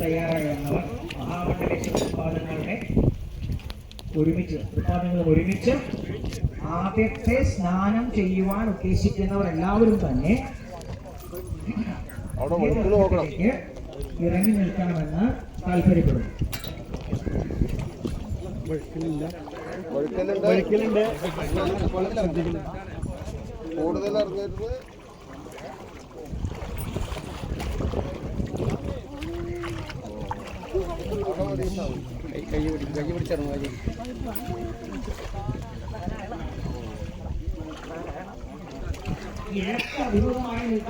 തയ്യാറായി വന്നവർ മഹാമണ്ഡലേശ്വര തൃപ്പാദങ്ങളുടെ ഒരുമിച്ച് ആദ്യത്തെ സ്നാനം ചെയ്യുവാൻ ഉദ്ദേശിക്കുന്നവർ എല്ലാവരും തന്നെ ഇറങ്ങി നിൽക്കണമെന്ന് താല്പര്യപ്പെടുന്നു. കൂടുതൽ അറിഞ്ഞിരുന്നത് കൈ പിടിച്ചിറങ്ങും.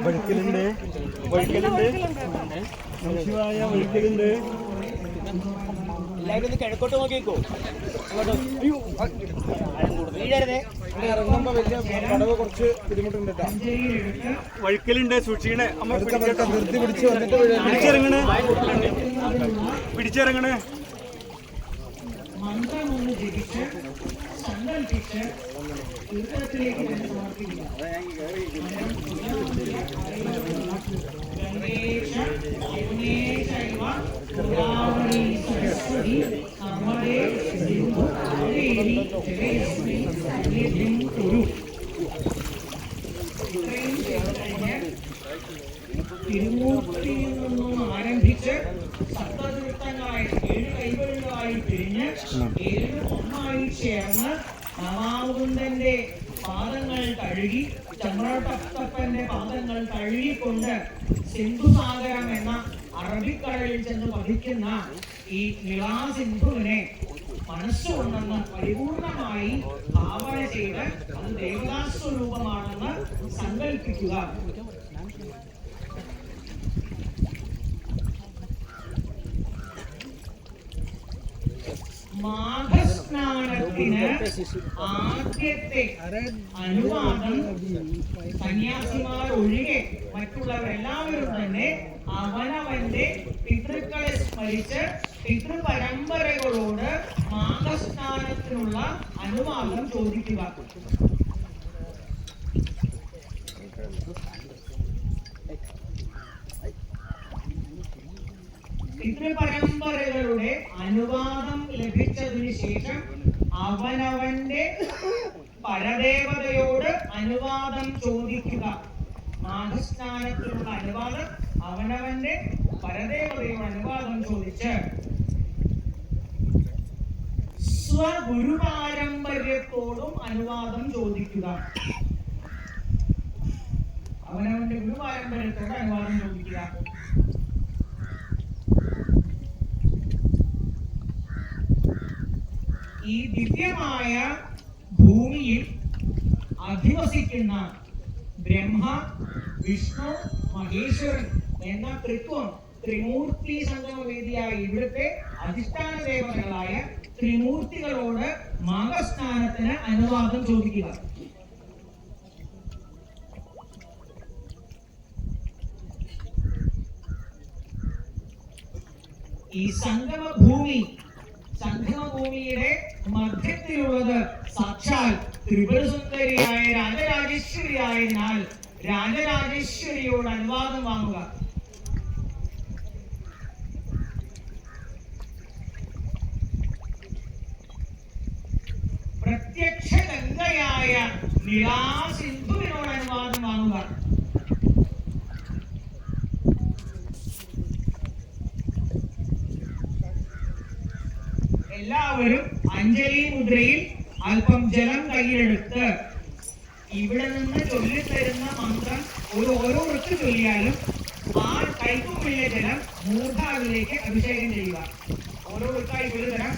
വഴുക്കലുണ്ട് എല്ലാവരും ഒന്ന് കിഴക്കോട്ട് നോക്കിക്കോ. ഇറങ്ങുമ്പോ വലിയ കടവ് കുറച്ച് ബുദ്ധിമുട്ടുണ്ട്. വഴുക്കലുണ്ട്, സൂക്ഷിക്കണേ. നിർത്തി പിടിച്ച് വന്നിട്ട് പിടിച്ചിറങ്ങണേ. മന്ത്രമൊന്ന് ജപിച്ച് സങ്കല്പിച്ച് തീർത്ഥത്തിലേക്ക് തന്നെ സമർപ്പിക്കുക. തിരുമൂർത്തിയിൽ നിന്നും ആരംഭിച്ച് സപ്തതീർത്ഥങ്ങളായി 7 കൈകളുകളായി തിരിഞ്ഞ് 7 ഒന്നായി ചേർന്ന് നവാമുകുന്ദന്റെ പാദങ്ങൾ കഴുകി ചമ്രട്ടപ്പന്റെ പാദങ്ങൾ കഴുകിക്കൊണ്ട് സിന്ധുസാഗരം എന്ന അറബിക്കടലിൽ ചെന്ന് പതിക്കുന്ന ഈ നിളാസിന്ധുവിനെ മനസ്സുകൊണ്ടെന്ന് പരിപൂർണമായി ഭാവന ചെയ്ത് അത് ദേവതാസ്വരൂപമാണെന്ന് സങ്കല്പിക്കുക. മാഘസ്നാനത്തിന് ആദ്യത്തെ അനുവാദം സന്യാസിമാർ ഒഴികെ മറ്റുള്ളവരെല്ലാവരും തന്നെ അവനവന്റെ പിതൃക്കളെ സ്മരിച്ച് പിതൃപരമ്പരകളോട് മാഘസ്നാനത്തിനുള്ള അനുവാദം ചോദിക്കുക. പിതൃപരമ്പരകളുടെ അനുവാദം ലഭിച്ചതിന് ശേഷം അവനവന്റെ പരദേവതയോട് അനുവാദം ചോദിക്കുക. മാഘസ്നാനത്തിനുള്ള അനുവാദം അവനവന്റെ പരദേവതയോട് അനുവാദം ചോദിച്ച് സ്വഗുരുപാരമ്പര്യത്തോടും അനുവാദം ചോദിക്കുക. അവനവന്റെ ഗുരുപാരമ്പര്യത്തോട് അനുവാദം ചോദിക്കുക. ഈ ദിവ്യമായ ഭൂമിയിൽ അധിവസിക്കുന്ന ബ്രഹ്മ, വിഷ്ണു, മഹേശ്വരൻ എന്ന ത്രിമൂർത്തി സംഗമവേദിയായ ഇവിടുത്തെ അധിഷ്ഠാന ദേവതകളായ ത്രിമൂർത്തികളോട് മാഘസ്നാനത്തിന് അനുവാദം ചോദിക്കുക. ഈ സംഗമഭൂമിയുടെ മധ്യത്തിലുള്ളത് സാക്ഷാൽ ത്രിപുരസുന്ദരിയായ രാജരാജേശ്വരിയായതിനാൽ രാജരാജേശ്വരിയോട് അനുവാദം വാങ്ങുക. പ്രത്യക്ഷ ഗംഗയായ നിളാസിന്ധുവിനോട് അനുവാദം വാങ്ങുക. എല്ലാവരും അഞ്ജലി മുദ്രയിൽ അല്പം ജലം കയ്യിലെടുത്ത് ഇവിടെ നിന്ന് ചൊല്ലിത്തരുന്ന മന്ത്രം ഓരോ വൃത്ത് ചൊല്ലിയാലും ആ കൈക്കുമ്പിളിലെ ജലം മൂർധാവിലേക്ക് അഭിഷേകം ചെയ്യുക. ഓരോ വൃത്തായി ചൊല്ലിത്തരാം.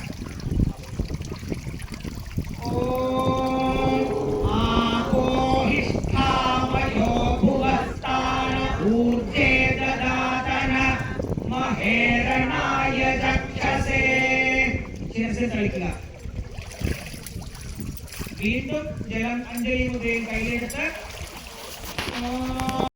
വീണ്ടും ജലം അഞ്ജലി മുദ്രയിൽ കയ്യിലെടുത്ത്